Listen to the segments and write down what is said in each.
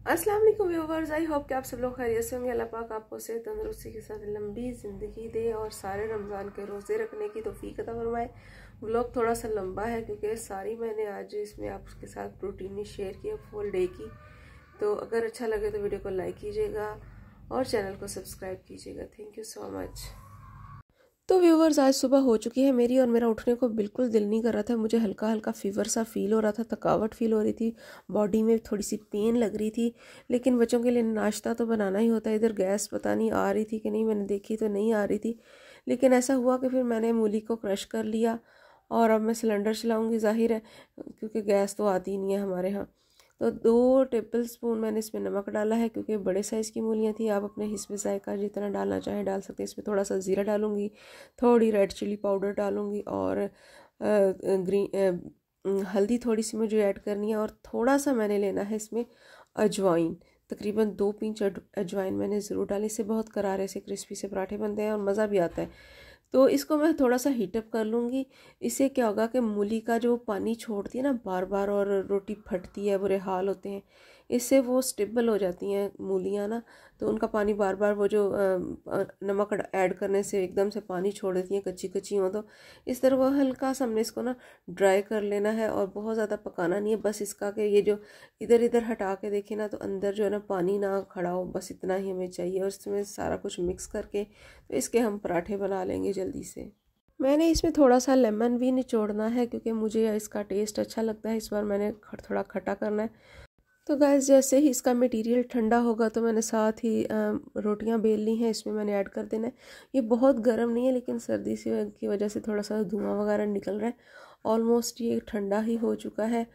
अस्सलाम वालेकुम viewers, I hope कि आप सब लोग खैरियत से होंगे। अल्लाह पाक आपको से तंदुरुस्ती के साथ लंबी ज़िंदगी दे और सारे रमज़ान के रोज़े रखने की तौफीक अता फरमाए। व्लॉग थोड़ा सा लंबा है क्योंकि सारी मैंने आज इसमें आपके साथ रूटीन शेयर किया फुल डे की। तो अगर अच्छा लगे तो वीडियो को लाइक कीजिएगा और चैनल को सब्सक्राइब कीजिएगा। Thank you so much. तो व्यूवर्स, आज सुबह हो चुकी है मेरी और मेरा उठने को बिल्कुल दिल नहीं कर रहा था। मुझे हल्का हल्का फीवर सा फील हो रहा था, थकावट फील हो रही थी, बॉडी में थोड़ी सी पेन लग रही थी। लेकिन बच्चों के लिए नाश्ता तो बनाना ही होता है। इधर गैस पता नहीं आ रही थी कि नहीं, मैंने देखी तो नहीं आ रही थी। लेकिन ऐसा हुआ कि फिर मैंने मूली को क्रश कर लिया और अब मैं सिलेंडर चलाऊँगी, जाहिर है क्योंकि गैस तो आती नहीं है हमारे यहाँ। तो 2 टेबल स्पून मैंने इसमें नमक डाला है क्योंकि बड़े साइज़ की मूलियाँ थी। आप अपने हिस्से जायका जितना डालना चाहें डाल सकते हैं। इसमें थोड़ा सा ज़ीरा डालूंगी, थोड़ी रेड चिली पाउडर डालूंगी और हल्दी थोड़ी सी मुझे ऐड करनी है। और थोड़ा सा मैंने लेना है इसमें अजवाइन, तकरीबन 2 पिंच अजवाइन मैंने ज़रूर डाली। इससे बहुत करारे से क्रिस्पी से पराठे बनते हैं और मज़ा भी आता है। तो इसको मैं थोड़ा सा हीटअप कर लूँगी। इससे क्या होगा कि मूली का जो पानी छोड़ती है ना बार बार और रोटी फटती है, बुरे हाल होते हैं। इससे वो स्टेबल हो जाती हैं मूलियाँ ना, तो उनका पानी बार बार वो जो नमक ऐड करने से एकदम से पानी छोड़ देती हैं कच्ची कच्ची हो। तो इस तरह वो हल्का सा हमने इसको ना ड्राई कर लेना है और बहुत ज़्यादा पकाना नहीं है। बस इसका कि ये जो इधर इधर हटा के देखें ना तो अंदर जो है ना पानी ना खड़ा हो, बस इतना ही हमें चाहिए। और इसमें सारा कुछ मिक्स करके तो इसके हम पराठे बना लेंगे जल्दी से। मैंने इसमें थोड़ा सा लेमन भी निचोड़ना है क्योंकि मुझे इसका टेस्ट अच्छा लगता है। इस बार मैंने थोड़ा खट्टा करना है। तो गैस जैसे ही इसका मटेरियल ठंडा होगा तो मैंने साथ ही रोटियां बेल ली हैं, इसमें मैंने ऐड कर देना है। ये बहुत गर्म नहीं है लेकिन सर्दी से की वजह से थोड़ा सा धुआं वगैरह निकल रहा है। ऑलमोस्ट ये ठंडा ही हो चुका है।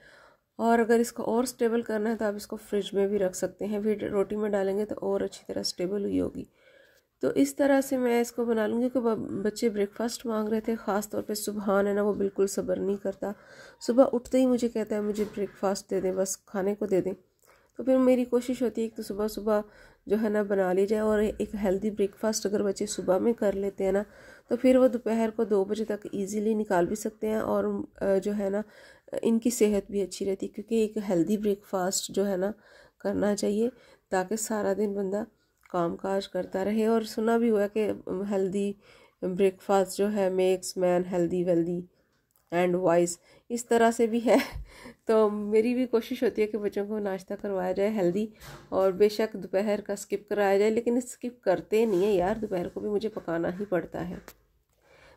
और अगर इसको और स्टेबल करना है तो आप इसको फ्रिज में भी रख सकते हैं, फिर रोटी में डालेंगे तो और अच्छी तरह स्टेबल हुई होगी। तो इस तरह से मैं इसको बना लूँगी कि बच्चे ब्रेकफास्ट मांग रहे थे। ख़ास तौर पे सुबहान है ना, वो बिल्कुल सब्र नहीं करता। सुबह उठते ही मुझे कहता है मुझे ब्रेकफास्ट दे दें, बस खाने को दे दें। तो फिर मेरी कोशिश होती है कि तो सुबह सुबह जो है ना बना ली जाए। और एक हेल्दी ब्रेकफास्ट अगर बच्चे सुबह में कर लेते हैं ना तो फिर वो दोपहर को 2 बजे तक ईज़िली निकाल भी सकते हैं। और जो है ना इनकी सेहत भी अच्छी रहती है क्योंकि एक हेल्दी ब्रेकफास्ट जो है ना करना चाहिए ताकि सारा दिन बंदा काम काज करता रहे। और सुना भी हुआ कि हेल्दी ब्रेकफास्ट जो है makes man healthy wealthy and wise, इस तरह से भी है। तो मेरी भी कोशिश होती है कि बच्चों को नाश्ता करवाया जाए हेल्दी, और बेशक दोपहर का स्किप कराया जाए, लेकिन स्किप करते नहीं है यार, दोपहर को भी मुझे पकाना ही पड़ता है।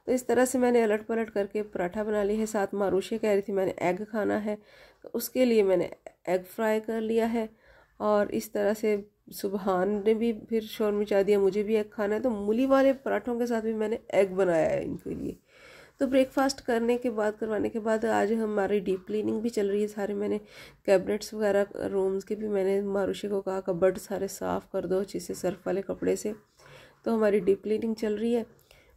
तो इस तरह से मैंने अलट पलट करके पराठा बना लिया है। साथ मारूशे कह रही थी मैंने एग खाना है, तो उसके लिए मैंने एग फ्राई कर लिया है। और इस तरह से सुबहान ने भी फिर शोर मचा दिया मुझे भी एग खाना है, तो मूली वाले पराठों के साथ भी मैंने एग बनाया है इनके लिए। तो ब्रेकफास्ट करवाने के बाद आज हमारी डीप क्लीनिंग भी चल रही है। सारे मैंने कैबिनेट्स वगैरह रूम्स के भी मैंने मारूशे को कहा कबर्ड सारे साफ़ कर दो अच्छे से सर्फ वाले कपड़े से। तो हमारी डीप क्लीनिंग चल रही है।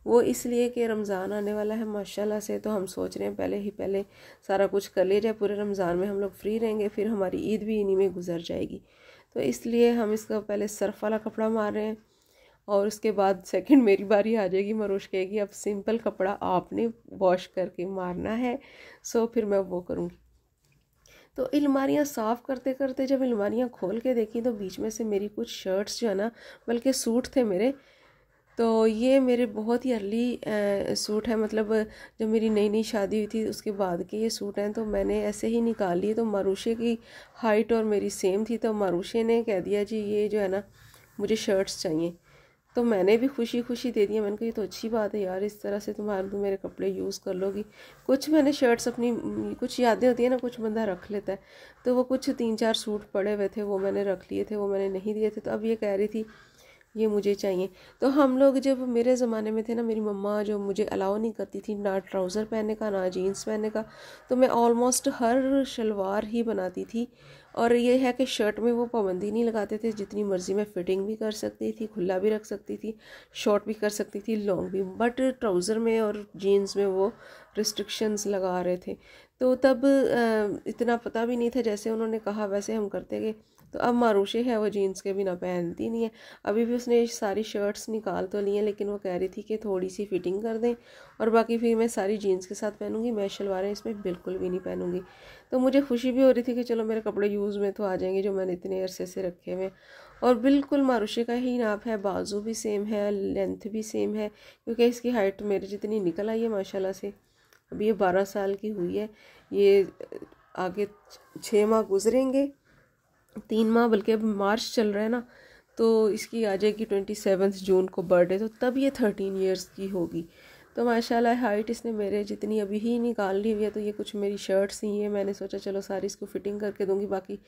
वो इसलिए कि रमज़ान आने वाला है माशाल्लाह से, तो हम सोच रहे हैं पहले सारा कुछ कर लिया जाए। पूरे रमज़ान में हम लोग फ्री रहेंगे, फिर हमारी ईद भी इन्हीं में गुजर जाएगी। तो इसलिए हम इसका पहले सर्फ वाला कपड़ा मार रहे हैं और उसके बाद सेकंड मेरी बारी आ जाएगी। मरोश कहेगी अब सिंपल कपड़ा आपने वॉश करके मारना है, सो फिर मैं वो करूँगी। तो अलमारियाँ साफ़ करते करते जब अलमारियाँ खोल के देखी तो बीच में से मेरी कुछ शर्ट्स जो है ना, बल्कि सूट थे मेरे, तो ये मेरे बहुत ही अर्ली सूट है। मतलब जब मेरी नई नई शादी हुई थी उसके बाद के ये सूट हैं, तो मैंने ऐसे ही निकाल लिए। तो मारूशे की हाइट और मेरी सेम थी, तो मारूशे ने कह दिया जी ये जो है ना मुझे शर्ट्स चाहिए। तो मैंने भी खुशी खुशी दे दिया। मैंने कहा ये तो अच्छी बात है यार, इस तरह से तुम मेरे कपड़े यूज़ कर लोगी। कुछ मैंने शर्ट्स अपनी, कुछ यादें होती है ना, कुछ बंदा रख लेता है। तो वो कुछ 3-4 सूट पड़े हुए थे वो मैंने रख लिए थे, वो मैंने नहीं दिए थे। तो अब ये कह रही थी ये मुझे चाहिए। तो हम लोग जब मेरे ज़माने में थे ना, मेरी मम्मा जो मुझे अलाउ नहीं करती थी ना ट्राउज़र पहनने का ना जीन्स पहनने का, तो मैं ऑलमोस्ट हर शलवार ही बनाती थी। और ये है कि शर्ट में वो पाबंदी नहीं लगाते थे, जितनी मर्ज़ी मैं फ़िटिंग भी कर सकती थी, खुला भी रख सकती थी, शॉर्ट भी कर सकती थी, लॉन्ग भी। बट ट्राउज़र में और जीन्स में वो रिस्ट्रिक्शंस लगा रहे थे। तो तब इतना पता भी नहीं था, जैसे उन्होंने कहा वैसे हम करते गए। तो अब मारूशे है वो जीन्स के बिना पहनती नहीं है। अभी भी उसने सारी शर्ट्स निकाल तो ली हैं, लेकिन वो कह रही थी कि थोड़ी सी फिटिंग कर दें और बाकी फिर मैं सारी जीन्स के साथ पहनूंगी, मैं शलवारें इसमें बिल्कुल भी नहीं पहनूंगी। तो मुझे खुशी भी हो रही थी कि चलो मेरे कपड़े यूज़ में तो आ जाएंगे जो मैंने इतने अरसे से रखे हुए। और बिल्कुल मारूशे का ही नाप है, बाजू भी सेम है, लेंथ भी सेम है, क्योंकि इसकी हाइट मेरे जितनी निकल आई है माशाल्लाह से। अभी ये 12 साल की हुई है, ये आगे 6 माह गुजरेंगे, 3 माह, बल्कि अब मार्च चल रहा है ना, तो इसकी आ जाएगी 27 जून को बर्थडे, तो तब ये 13 इयर्स की होगी। तो माशाल्लाह हाइट इसने मेरे जितनी अभी ही निकाल ली हुई है। तो ये कुछ मेरी शर्ट्स ही हैं, मैंने सोचा चलो सारी इसको फिटिंग करके दूंगी, बाकी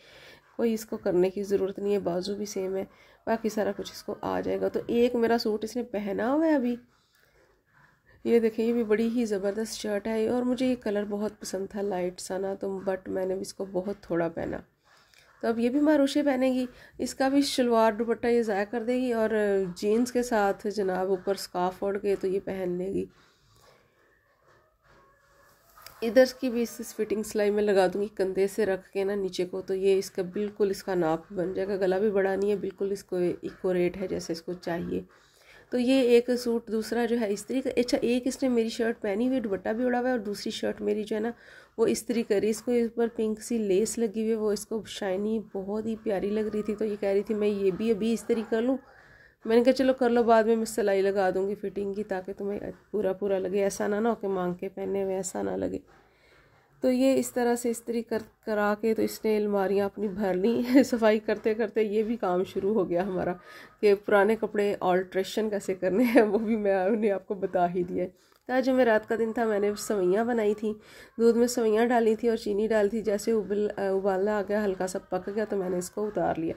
कोई इसको करने की ज़रूरत नहीं है, बाजू भी सेम है, बाकी सारा कुछ इसको आ जाएगा। तो एक मेरा सूट इसने पहना हुआ है अभी, ये देखिए, ये भी बड़ी ही ज़बरदस्त शर्ट है और मुझे ये कलर बहुत पसंद था, लाइट सा ना, तो बट मैंने इसको बहुत थोड़ा पहना। तो अब ये भी मारूशे पहनेगी, इसका भी शलवार दुपट्टा ये ज़ाया कर देगी और जीन्स के साथ जनाब ऊपर स्कार्फ ओढ़ के तो ये पहन लेगी। इधर की भी इस फिटिंग सिलाई में लगा दूंगी कंधे से रख के ना नीचे को, तो ये इसका बिल्कुल इसका नाप बन जाएगा। गला भी बड़ा नहीं है, बिल्कुल इसको इक्वल रेट है जैसे इसको चाहिए। तो ये एक सूट, दूसरा जो है इस्त्री का, अच्छा एक इसने मेरी शर्ट पहनी हुई, दुपट्टा भी उड़ा हुआ है, और दूसरी शर्ट मेरी जो है ना वो इस्त्री करी, इसको इस पर पिंक सी लेस लगी हुई है, वो इसको शाइनी बहुत ही प्यारी लग रही थी। तो ये कह रही थी मैं ये भी अभी इस्त्री कर लूँ। मैंने कहा चलो कर लो, बाद में मैं सिलाई लगा दूंगी फिटिंग की, ताकि तुम्हें पूरा पूरा लगे, ऐसा ना हो कि मांग के पहने हुए ऐसा ना लगे। तो ये इस तरह से इस्त्री करा के तो इसने अलमारियाँ अपनी भर ली। सफाई करते करते ये भी काम शुरू हो गया हमारा कि पुराने कपड़े ऑल्ट्रेशन कैसे करने हैं, वो भी मैंने आपको बता ही दिया। तो आज जो मैं रात का दिन था, मैंने सवैयाँ बनाई थी, दूध में सवैयाँ डाली थी और चीनी डाली थी। जैसे उबाला आ गया, हल्का सा पक गया, तो मैंने इसको उतार लिया।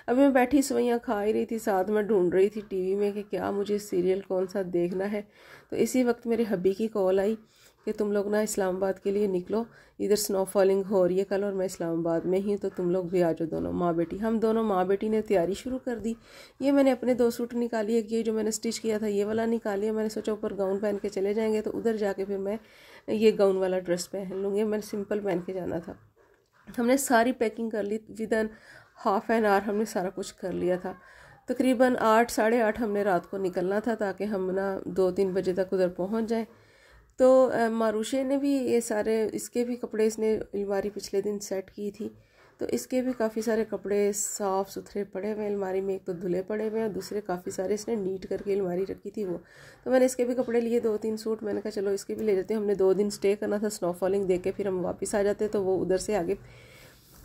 अभी मैं बैठी सवैयाँ खा ही रही थी, साथ में ढूंढ रही थी टीवी में कि क्या मुझे सीरियल कौन सा देखना है। तो इसी वक्त मेरे हब्बी की कॉल आई कि तुम लोग ना इस्लामाबाद के लिए निकलो, इधर स्नो फॉलिंग हो रही है कल, और मैं इस्लामाबाद में ही, तो तुम लोग भी आ जाओ, दोनों माँ बेटी। हम दोनों माँ बेटी ने तैयारी शुरू कर दी। ये मैंने अपने 2 सूट निकाली, एक ये जो मैंने स्टिच किया था ये वाला निकाल लिया। मैंने सोचा ऊपर गाउन पहन के चले जाएंगे, तो उधर जाके फिर मैं ये गाउन वाला ड्रेस पहन लूँगी, मैंने सिंपल पहन के जाना था। हमने सारी पैकिंग कर ली, विदिन हाफ एन आवर हमने सारा कुछ कर लिया था। तकरीबन 8 साढ़े 8 हमने रात को निकलना था, ताकि हम ना 2-3 बजे तक उधर पहुँच जाएँ। तो मारूशे ने भी ये सारे, इसके भी कपड़े इसने अलमारी पिछले दिन सेट की थी, तो इसके भी काफ़ी सारे कपड़े साफ़ सुथरे पड़े हुए अलमारी में, एक तो धुले पड़े हुए हैं, दूसरे काफ़ी सारे इसने नीट करके अलमारी रखी थी वो। तो मैंने इसके भी कपड़े लिए 2-3 सूट, मैंने कहा चलो इसके भी ले जाते हैं। हमने 2 दिन स्टे करना था, स्नोफॉलिंग देख के फिर हम वापस आ जाते, तो वो उधर से आगे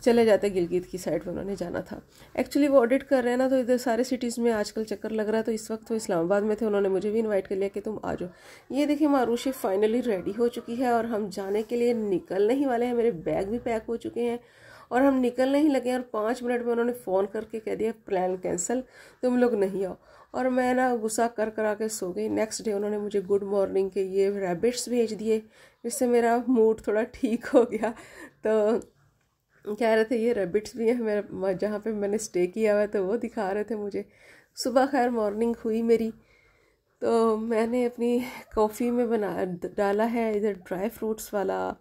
चले जाते, गिलगित की साइड में उन्होंने जाना था। एक्चुअली वो ऑडिट कर रहे हैं ना, तो इधर सारे सिटीज़ में आजकल चक्कर लग रहा है। तो इस वक्त वो इस्लामाबाद में थे, उन्होंने मुझे भी इनवाइट कर लिया कि तुम आ जाओ। ये देखिए मारूशे फाइनली रेडी हो चुकी है और हम जाने के लिए निकलने ही वाले हैं। मेरे बैग भी पैक हो चुके हैं और हम निकलने ही लगे, और 5 मिनट में उन्होंने फ़ोन करके कह दिया प्लान कैंसिल, तुम लोग नहीं आओ। और मैं ना गुस्सा कर के सो गई। नेक्स्ट डे उन्होंने मुझे गुड मॉर्निंग के ये रैबिट्स भेज दिए, जिससे मेरा मूड थोड़ा ठीक हो गया। तो कह रहे थे ये रैबिट्स भी हैं मेरा, जहाँ पे मैंने स्टे किया हुआ है, तो वो दिखा रहे थे मुझे। सुबह खैर मॉर्निंग हुई मेरी, तो मैंने अपनी कॉफ़ी में डाला है इधर ड्राई फ्रूट्स वाला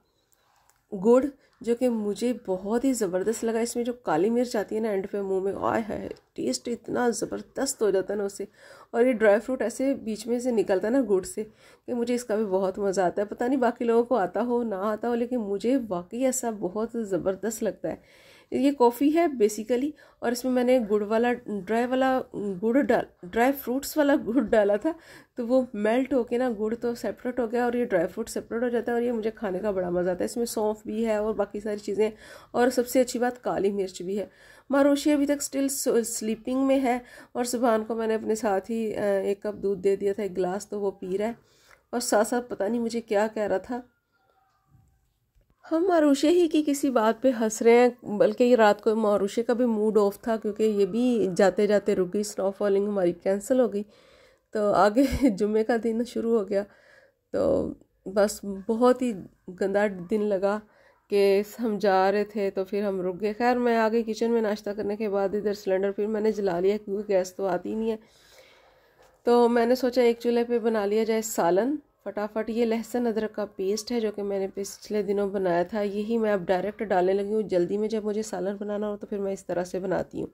गुड़, जो कि मुझे बहुत ही ज़बरदस्त लगा। इसमें जो काली मिर्च आती है ना एंड पे मुंह में, आय है, टेस्ट इतना ज़बरदस्त हो जाता है ना उससे। और ये ड्राई फ्रूट ऐसे बीच में से निकलता है ना गुड़ से, कि मुझे इसका भी बहुत मज़ा आता है। पता नहीं बाकी लोगों को आता हो ना आता हो, लेकिन मुझे वाकई ऐसा बहुत ज़बरदस्त लगता है। ये कॉफ़ी है बेसिकली, और इसमें मैंने गुड़ वाला ड्राई फ्रूट्स वाला गुड़ डाला था, तो वो मेल्ट होके ना गुड़ तो सेपरेट हो गया और ये ड्राई फ्रूट सेपरेट हो जाता है, और ये मुझे खाने का बड़ा मज़ा आता है। इसमें सौंफ भी है और बाकी सारी चीज़ें, और सबसे अच्छी बात काली मिर्च भी है। मारूशे अभी तक स्टिल स्लीपिंग में है, और सुबहान को मैंने अपने साथ ही 1 कप दूध दे दिया था, 1 गिलास, तो वो पी रहा है। और साथ साथ पता नहीं मुझे क्या कह रहा था, हम मारूशे ही की किसी बात पे हंस रहे हैं। बल्कि ये रात को मारूशे का भी मूड ऑफ था, क्योंकि ये भी जाते जाते रुक गई, स्नो फॉलिंग हमारी कैंसिल हो गई। तो आगे जुम्मे का दिन शुरू हो गया, तो बस बहुत ही गंदा दिन लगा कि हम जा रहे थे, तो फिर हम रुक गए। खैर मैं आ गई किचन में नाश्ता करने के बाद, इधर सिलेंडर फिर मैंने जला लिया, क्योंकि गैस तो आती नहीं है। तो मैंने सोचा एक चूल्हे पे बना लिया जाए सालन, फटाफट ये लहसुन अदरक का पेस्ट है जो कि मैंने पिछले दिनों बनाया था, यही मैं अब डायरेक्ट डालने लगी हूँ। जल्दी में जब मुझे सालन बनाना हो तो फिर मैं इस तरह से बनाती हूँ,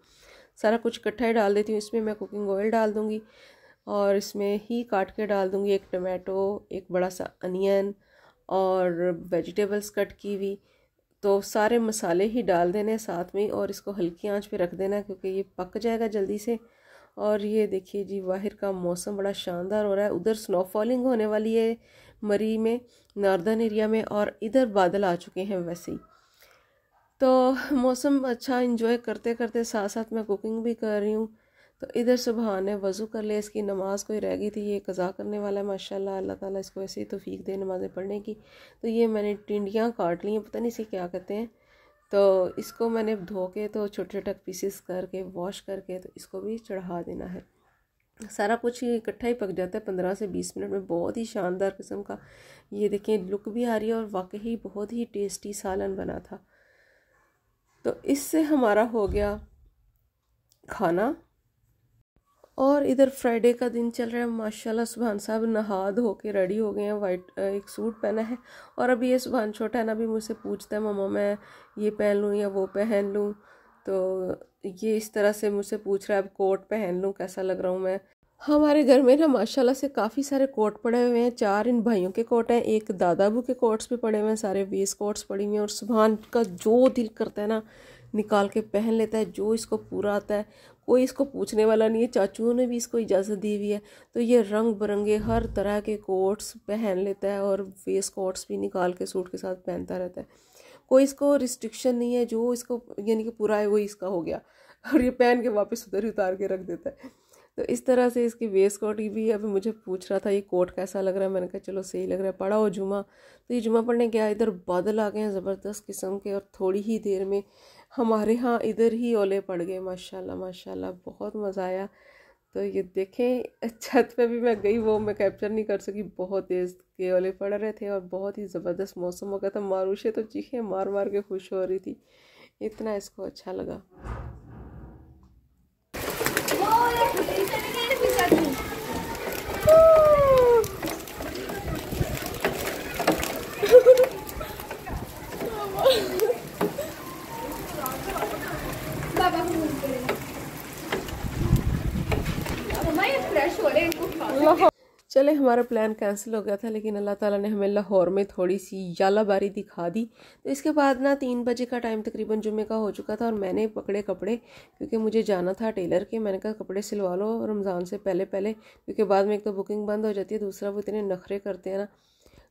सारा कुछ इकट्ठा ही डाल देती हूँ। इसमें मैं कुकिंग ऑयल डाल दूँगी और इसमें ही काट के डाल दूँगी एक टमाटो, एक बड़ा सा अनियन और वेजिटेबल्स कट की हुई। तो सारे मसाले ही डाल देने साथ में और इसको हल्की आंच पे रख देना क्योंकि ये पक जाएगा जल्दी से। और ये देखिए जी, बाहर का मौसम बड़ा शानदार हो रहा है। उधर स्नोफॉलिंग होने वाली है मरी में, नॉर्दर्न एरिया में, और इधर बादल आ चुके हैं वैसे ही। तो मौसम अच्छा इंजॉय करते करते साथ साथ मैं कुकिंग भी कर रही हूँ। तो इधर सुबहान ने वज़ू कर लिया, इसकी नमाज़ कोई रह गई थी, ये कज़ा करने वाला है माशाल्लाह। अल्लाह ताला इसको ऐसे ही तौफीक दे नमाज़ें पढ़ने की। तो ये मैंने टिंडियाँ काट ली हैं, पता नहीं इसे क्या कहते हैं। तो इसको मैंने धो के तो छोटे छोटे पीसेस करके वॉश करके तो इसको भी चढ़ा देना है। सारा कुछ इकट्ठा ही पक जाता है 15 से 20 मिनट में, बहुत ही शानदार किस्म का। ये देखें लुक भी आ रही है और वाकई बहुत ही टेस्टी सालन बना था। तो इससे हमारा हो गया खाना। और इधर फ्राइडे का दिन चल रहा है माशाल्लाह। सुभान साहब नहा धो के रेडी हो गए हैं, वाइट एक सूट पहना है। और अभी ये सुभान छोटा है ना, अभी मुझसे पूछता है मम्मा मैं ये पहन लूँ या वो पहन लूँ। तो ये इस तरह से मुझसे पूछ रहा है अब कोट पहन लूँ, कैसा लग रहा हूँ मैं। हमारे घर में ना माशाल्लाह से काफ़ी सारे कोट पड़े हुए हैं। 4 इन भाइयों के कोट हैं, एक दादाबू के कोट्स भी पड़े हुए हैं, सारे वेस्ट कोट्स पड़ी हुई हैं। और सुभान का जो दिल करता है ना निकाल के पहन लेता है, जो इसको पूरा आता है। कोई इसको पूछने वाला नहीं है, चाचुओं ने भी इसको इजाज़त दी हुई है। तो ये रंग बिरंगे हर तरह के कोट्स पहन लेता है और वेस्ट कोट्स भी निकाल के सूट के साथ पहनता रहता है। कोई इसको रिस्ट्रिक्शन नहीं है, जो इसको यानी कि पूरा है वही इसका हो गया। और ये पहन के वापस उधर ही उतार के रख देता है। तो इस तरह से इसकी वेस्ट कोट भी अभी मुझे पूछ रहा था ये कोट कैसा लग रहा है। मैंने कहा चलो सही लग रहा है, पढ़ा हो जुमा। तो ये जुमा पढ़ने गया, इधर बादल आ गए हैं ज़बरदस्त किस्म के और थोड़ी ही देर में हमारे यहाँ इधर ही ओले पड़ गए माशाल्लाह माशाल्लाह, बहुत मज़ा आया। तो ये देखें छत पे भी मैं गई, वो मैं कैप्चर नहीं कर सकी, बहुत तेज़ के ओले पड़ रहे थे और बहुत ही ज़बरदस्त मौसम हो गया था। मारूशे तो चीखें मार मार के खुश हो रही थी, इतना इसको अच्छा लगा। चले हमारा प्लान कैंसिल हो गया था, लेकिन अल्लाह ताला ने हमें लाहौर में थोड़ी सी यालाबारी दिखा दी। तो इसके बाद ना 3 बजे का टाइम तकरीबन जुम्मे का हो चुका था और मैंने पकड़े कपड़े, क्योंकि मुझे जाना था टेलर के। मैंने कहा कपड़े सिलवा लो रमज़ान से पहले पहले, क्योंकि बाद में एक तो बुकिंग बंद हो जाती है, दूसरा वो इतने नखरे करते हैं ना।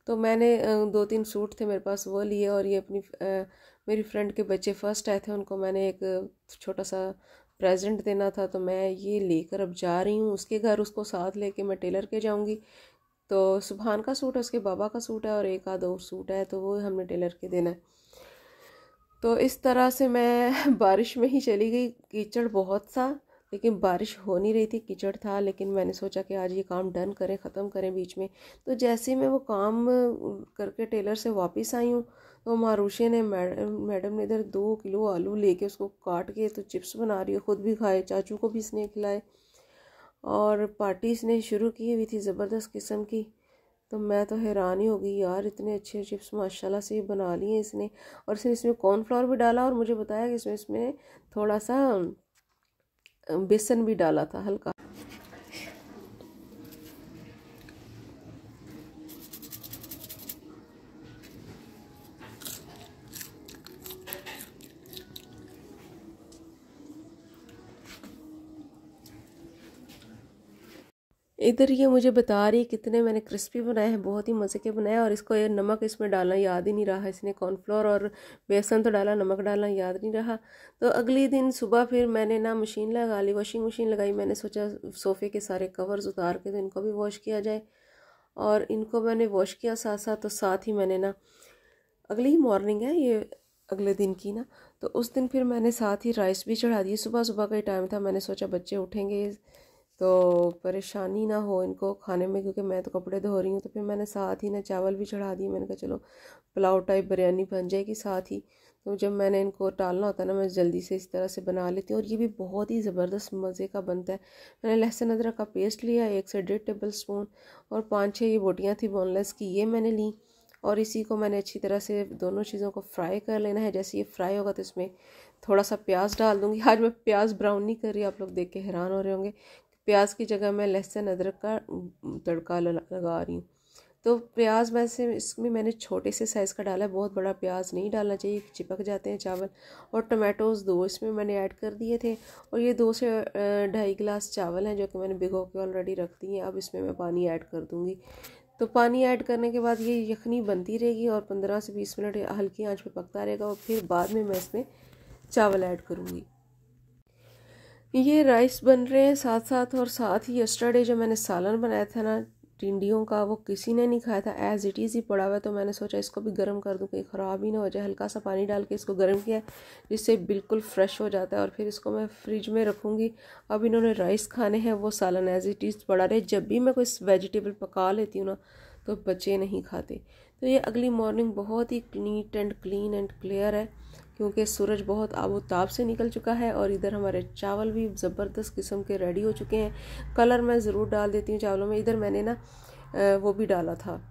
तो मैंने 2-3 सूट थे मेरे पास वो लिए। और ये अपनी मेरी फ्रेंड के बच्चे फ़र्स्ट आए थे, उनको मैंने एक छोटा सा प्रेजेंट देना था। तो मैं ये लेकर अब जा रही हूँ उसके घर, उसको साथ लेके मैं टेलर के जाऊँगी। तो सुभान का सूट है, उसके बाबा का सूट है और एक आध और सूट है, तो वो हमने टेलर के देना है। तो इस तरह से मैं बारिश में ही चली गई। कीचड़ बहुत सा, लेकिन बारिश हो नहीं रही थी, कीचड़ था। लेकिन मैंने सोचा कि आज ये काम डन करें, ख़त्म करें बीच में। तो जैसे ही मैं वो काम करके टेलर से वापस आई हूँ तो मारूशे ने मैडम ने इधर 2 किलो आलू लेके उसको काट के तो चिप्स बना रही है, ख़ुद भी खाए, चाचू को भी इसने खिलाए। और पार्टी इसने शुरू की हुई थी ज़बरदस्त किस्म की। तो मैं तो हैरान ही हो गई यार, इतने अच्छे चिप्स माशाल्लाह से बना लिए इसने। और इसमें कॉर्नफ्लोर भी डाला और मुझे बताया कि इसमें थोड़ा सा बेसन भी डाला था हल्का। इधर ये मुझे बता रही कितने मैंने क्रिस्पी बनाए हैं, बहुत ही मज़े के बनाए। और इसको ये नमक इसमें डालना याद ही नहीं रहा, इसने कॉर्नफ्लोर और बेसन तो डाला, नमक डालना याद नहीं रहा। तो अगले दिन सुबह फिर मैंने ना मशीन लगा ली, वॉशिंग मशीन लगाई। मैंने सोचा सोफ़े के सारे कवर्स उतार के तो इनको भी वॉश किया जाए, और इनको मैंने वॉश किया साथ साथ। तो साथ ही मैंने ना अगली ही मॉर्निंग है ये अगले दिन की ना, तो उस दिन फिर मैंने साथ ही राइस भी चढ़ा दिए। सुबह सुबह का ही टाइम था, मैंने सोचा बच्चे उठेंगे तो परेशानी ना हो इनको खाने में, क्योंकि मैं तो कपड़े धो रही हूँ। तो फिर मैंने साथ ही ना चावल भी चढ़ा दिए। मैंने कहा चलो पुलाव टाइप बिरयानी बन जाएगी साथ ही। तो जब मैंने इनको टालना होता है ना, मैं जल्दी से इस तरह से बना लेती हूँ और ये भी बहुत ही ज़बरदस्त मज़े का बनता है। मैंने लहसुन अदरक का पेस्ट लिया 1 से 1.5 टेबल स्पून, और 5-6 ये बोटियाँ थी बोनलेस की, ये मैंने ली। और इसी को मैंने अच्छी तरह से दोनों चीज़ों को फ्राई कर लेना है। जैसे ये फ्राई होगा तो इसमें थोड़ा सा प्याज डाल दूँगी। आज मैं प्याज ब्राउन नहीं कर रही, आप लोग देख के हैरान हो रहे होंगे। प्याज की जगह मैं लहसुन अदरक का तड़का लगा रही हूँ। तो प्याज वैसे इसमें मैंने छोटे से साइज़ का डाला है, बहुत बड़ा प्याज नहीं डालना चाहिए, चिपक जाते हैं चावल। और टमाटोज़ 2 इसमें मैंने ऐड कर दिए थे। और ये 2 से 2.5 गिलास चावल हैं जो कि मैंने भिगो के ऑलरेडी रख दिए हैं। अब इसमें मैं पानी ऐड कर दूँगी। तो पानी ऐड करने के बाद ये यखनी बनती रहेगी और 15 से 20 मिनट हल्की आंच पे पकता रहेगा, और फिर बाद में मैं इसमें चावल ऐड करूँगी। ये राइस बन रहे हैं साथ साथ, और साथ ही यस्टरडे जो मैंने सालन बनाया था ना टिंडियों का, वो किसी ने नहीं खाया था, एज़ इट इज़ ही पड़ा हुआ है। तो मैंने सोचा इसको भी गर्म कर दूं, कहीं ख़राब ही ना हो जाए। हल्का सा पानी डाल के इसको गर्म किया, जिससे बिल्कुल फ्रेश हो जाता है, और फिर इसको मैं फ्रिज में रखूँगी। अब इन्होंने राइस खाने हैं, वो सालन एज़ इट इज़ पड़ा रहे। जब भी मैं कोई वेजिटेबल पका लेती हूँ ना, तो बच्चे नहीं खाते। तो ये अगली मॉर्निंग बहुत ही neat and clean and clear है, क्योंकि सूरज बहुत आबोताब से निकल चुका है। और इधर हमारे चावल भी ज़बरदस्त किस्म के रेडी हो चुके हैं। कलर मैं ज़रूर डाल देती हूँ चावलों में। इधर मैंने ना वो भी डाला था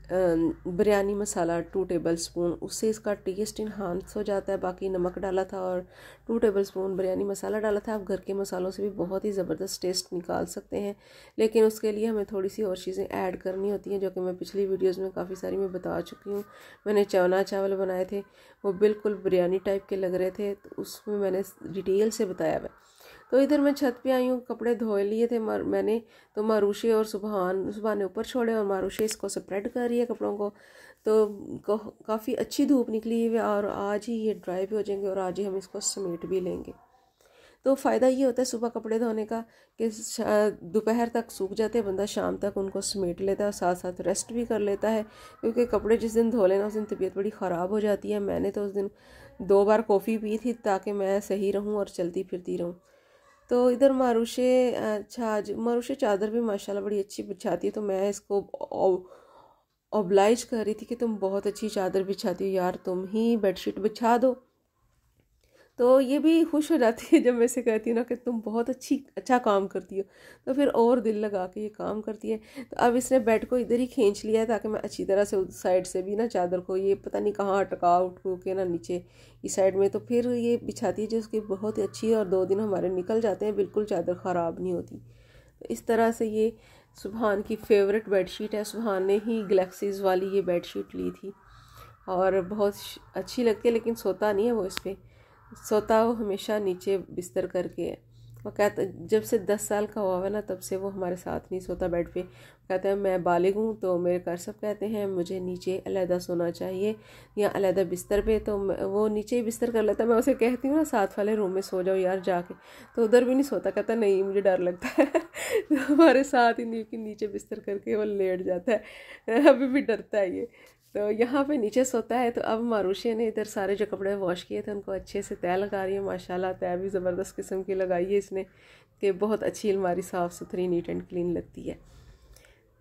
बिरयानी मसाला 2 टेबल स्पून, उससे इसका टेस्ट इन्हांस हो जाता है। बाकी नमक डाला था और 2 टेबल स्पून बिरयानी मसाला डाला था। आप घर के मसालों से भी बहुत ही ज़बरदस्त टेस्ट निकाल सकते हैं, लेकिन उसके लिए हमें थोड़ी सी और चीज़ें ऐड करनी होती हैं, जो कि मैं पिछली वीडियोज़ में काफ़ी सारी मैं बता चुकी हूँ। मैंने चना चावल बनाए थे, वो बिल्कुल बिरयानी टाइप के लग रहे थे, तो उसमें मैंने डिटेल से बताया हुआ। तो इधर मैं छत पे आई हूँ, कपड़े धोए लिए थे मैंने, तो मारूशे और सुबहान ने ऊपर छोड़े, और मारूशे इसको स्प्रेड कर रही है कपड़ों को। तो काफ़ी अच्छी धूप निकली है, और आज ही ये ड्राई भी हो जाएंगे, और आज ही हम इसको समेट भी लेंगे। तो फ़ायदा ये होता है सुबह कपड़े धोने का कि दोपहर तक सूख जाते हैं, बंदा शाम तक उनको समेट लेता है, और साथ साथ रेस्ट भी कर लेता है। क्योंकि कपड़े जिस दिन धो लेना उस दिन तबीयत बड़ी ख़राब हो जाती है। मैंने तो उस दिन 2 बार कॉफ़ी पी थी, ताकि मैं सही रहूँ और चलती फिरती रहूँ। तो इधर मारूशे, अच्छा मारूशे चादर भी माशाल्लाह बड़ी अच्छी बिछाती है। तो मैं इसको ऑब्लाइज कर रही थी कि तुम बहुत अच्छी चादर बिछाती हो यार, तुम ही बेडशीट बिछा दो। तो ये भी खुश हो जाती है जब मैं से कहती हूँ ना कि तुम बहुत अच्छा काम करती हो, तो फिर और दिल लगा के ये काम करती है। तो अब इसने बेड को इधर ही खींच लिया है, ताकि मैं अच्छी तरह से उस साइड से भी ना चादर को, ये पता नहीं कहाँ अटका उठको के ना नीचे इस साइड में, तो फिर ये बिछाती है, जो उसकी बहुत ही अच्छी है। और 2 दिन हमारे निकल जाते हैं, बिल्कुल चादर ख़राब नहीं होती। तो इस तरह से ये सुबहान की फेवरेट बेडशीट है। सुबहान ने ही गैलेक्सीज़ वाली ये बेडशीट ली थी, और बहुत अच्छी लगती है, लेकिन सोता नहीं है वो इस पर। सोता वो हमेशा नीचे बिस्तर करके है। वो कहता जब से 10 साल का हुआ है ना, तब से वो हमारे साथ नहीं सोता बेड पे। कहता है मैं बालिग हूँ, तो मेरे घर सब कहते हैं मुझे नीचे अलहदा सोना चाहिए या अलहदा बिस्तर पे, तो वो नीचे ही बिस्तर कर लेता है। मैं उसे कहती हूँ ना साथ वाले रूम में सो जाओ यार जाके, तो उधर भी नहीं सोता, कहता नहीं मुझे डर लगता है। तो हमारे साथ ही नीचे बिस्तर करके वो लेट जाता है, अभी भी डरता है ये। तो यहाँ पे नीचे सोता है। तो अब मारूशे ने इधर सारे जो कपड़े वॉश किए थे उनको अच्छे से तय लगा रही है। माशाल्लाह तय भी ज़बरदस्त किस्म की लगाई है इसने, कि बहुत अच्छी अलमारी साफ़ सुथरी नीट एंड क्लीन लगती है।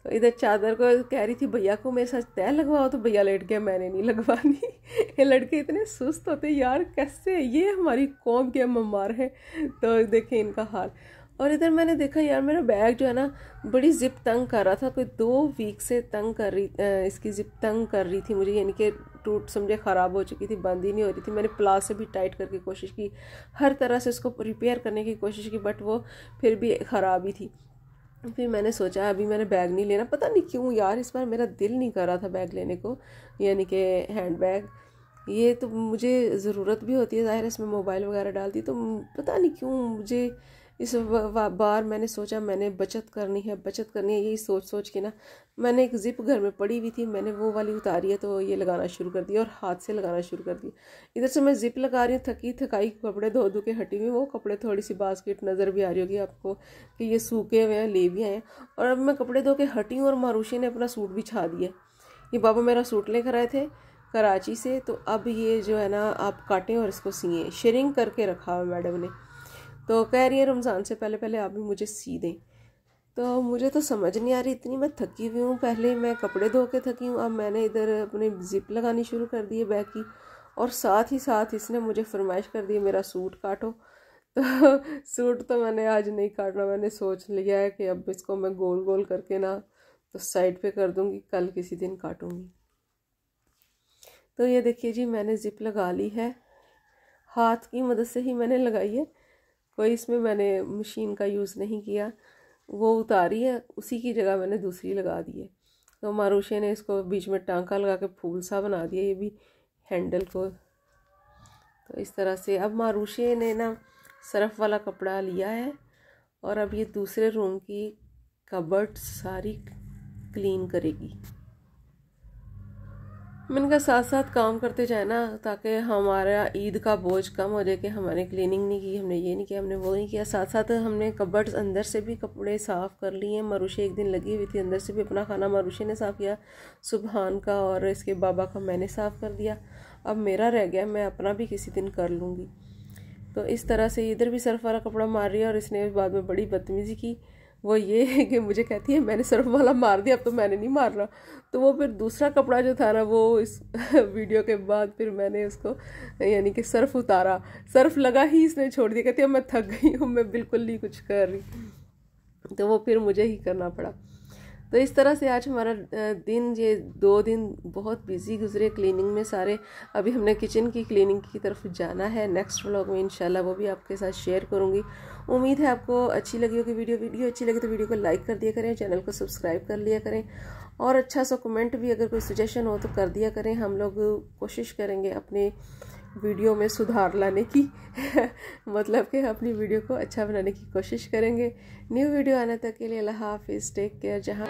तो इधर चादर को कह रही थी भैया को मेरे साथ तय लगवाओ, तो भैया लेट गया, मैंने नहीं लगवानी। ये लड़के इतने सुस्त होते यार, कैसे, ये हमारी कौम के मम्मार हैं। तो देखें इनका हाल। और इधर मैंने देखा यार मेरा बैग जो है ना बड़ी जिप तंग कर रहा था, कोई 2 वीक से तंग कर रही, इसकी जिप तंग कर रही थी मुझे, यानी कि टूट समझे ख़राब हो चुकी थी, बंद ही नहीं हो रही थी। मैंने प्लास से भी टाइट करके कोशिश की, हर तरह से इसको रिपेयर करने की कोशिश की, बट वो फिर भी ख़राब ही थी। फिर मैंने सोचा अभी मैंने बैग नहीं लेना, पता नहीं क्यों यार इस बार मेरा दिल नहीं कर रहा था बैग लेने को, यानी कि हैंड बैग। ये तो मुझे ज़रूरत भी होती है ज़ाहिर, इसमें मोबाइल वगैरह डालती, तो पता नहीं क्यों मुझे इस बार मैंने सोचा मैंने बचत करनी है यही सोच सोच के ना मैंने एक ज़िप घर में पड़ी हुई थी, मैंने वो वाली उतारी है, तो ये लगाना शुरू कर दिया और हाथ से लगाना शुरू कर दिया। इधर से मैं ज़िप लगा रही हूँ, थकी थकाई कपड़े धो धो के हटी हुई, वो कपड़े थोड़ी सी बास्केट नज़र भी आ रही होगी आपको कि ये सूखे हुए हैं, ले भी आए हैं। और अब मैं कपड़े धो के हटी हूँ और मारूशी ने अपना सूट बिछा दिया। ये बाबा मेरा सूट लेकर आए थे कराची से, तो अब ये जो है ना आप काटें और इसको सिएं, शेयरिंग करके रखा है मैडम ने। तो कह रही है रमज़ान से पहले पहले आप भी मुझे सी दें। तो मुझे तो समझ नहीं आ रही, इतनी मैं थकी हुई हूँ, पहले मैं कपड़े धो के थकी हूँ, अब मैंने इधर अपने ज़िप लगानी शुरू कर दी है बैग की, और साथ ही साथ इसने मुझे फरमाइश कर दी मेरा सूट काटो। तो सूट तो मैंने आज नहीं काटना, मैंने सोच लिया है कि अब इसको मैं गोल गोल करके ना तो साइड पे कर दूंगी, कल किसी दिन काटूंगी। तो ये देखिए जी, मैंने जिप लगा ली है, हाथ की मदद से ही मैंने लगाई है, कोई इसमें मैंने मशीन का यूज़ नहीं किया। वो उतारी है, उसी की जगह मैंने दूसरी लगा दी है। तो मारूशे ने इसको बीच में टांका लगा के फूल सा बना दिया, ये भी हैंडल को। तो इस तरह से अब मारूशे ने ना सरफ वाला कपड़ा लिया है और अब ये दूसरे रूम की कबर्ड सारी क्लीन करेगी। मैंने कहा साथ साथ काम करते जाए ना, ताकि हमारा ईद का बोझ कम हो जाए कि हमने क्लीनिंग नहीं की, हमने ये नहीं किया, हमने वो नहीं किया। साथ साथ हमने कबर्ड्स अंदर से भी कपड़े साफ़ कर लिए हैं। मारूशे एक दिन लगी हुई थी, अंदर से भी अपना खाना मारूशे ने साफ़ किया, सुबहान का और इसके बाबा का मैंने साफ़ कर दिया। अब मेरा रह गया, मैं अपना भी किसी दिन कर लूँगी। तो इस तरह से इधर भी सर्फ वाला कपड़ा मार रही है। और इसने बाद में बड़ी बदतमीज़ी की, वो ये है कि मुझे कहती है मैंने सर्फ वाला मार दिया, अब तो मैंने नहीं मार रहा। तो वो फिर दूसरा कपड़ा जो था ना, वो इस वीडियो के बाद फिर मैंने उसको यानी कि सर्फ उतारा, सर्फ लगा ही इसने छोड़ दिया। कहती है मैं थक गई हूँ, मैं बिल्कुल नहीं कुछ कर रही। तो वो फिर मुझे ही करना पड़ा। तो इस तरह से आज हमारा दिन, ये 2 दिन बहुत बिजी गुजरे क्लीनिंग में सारे। अभी हमने किचन की क्लीनिंग की तरफ जाना है, नेक्स्ट व्लॉग में इंशाल्लाह वो भी आपके साथ शेयर करूँगी। उम्मीद है आपको अच्छी लगी होगी वीडियो अच्छी लगी तो वीडियो को लाइक कर दिया करें, चैनल को सब्सक्राइब कर लिया करें और अच्छा सा कमेंट भी अगर कोई सजेशन हो तो कर दिया करें। हम लोग कोशिश करेंगे अपने वीडियो में सुधार लाने की मतलब कि अपनी वीडियो को अच्छा बनाने की कोशिश करेंगे। न्यू वीडियो आने तक के लिए अल्लाह हाफिज़, टेक केयर। जहाँ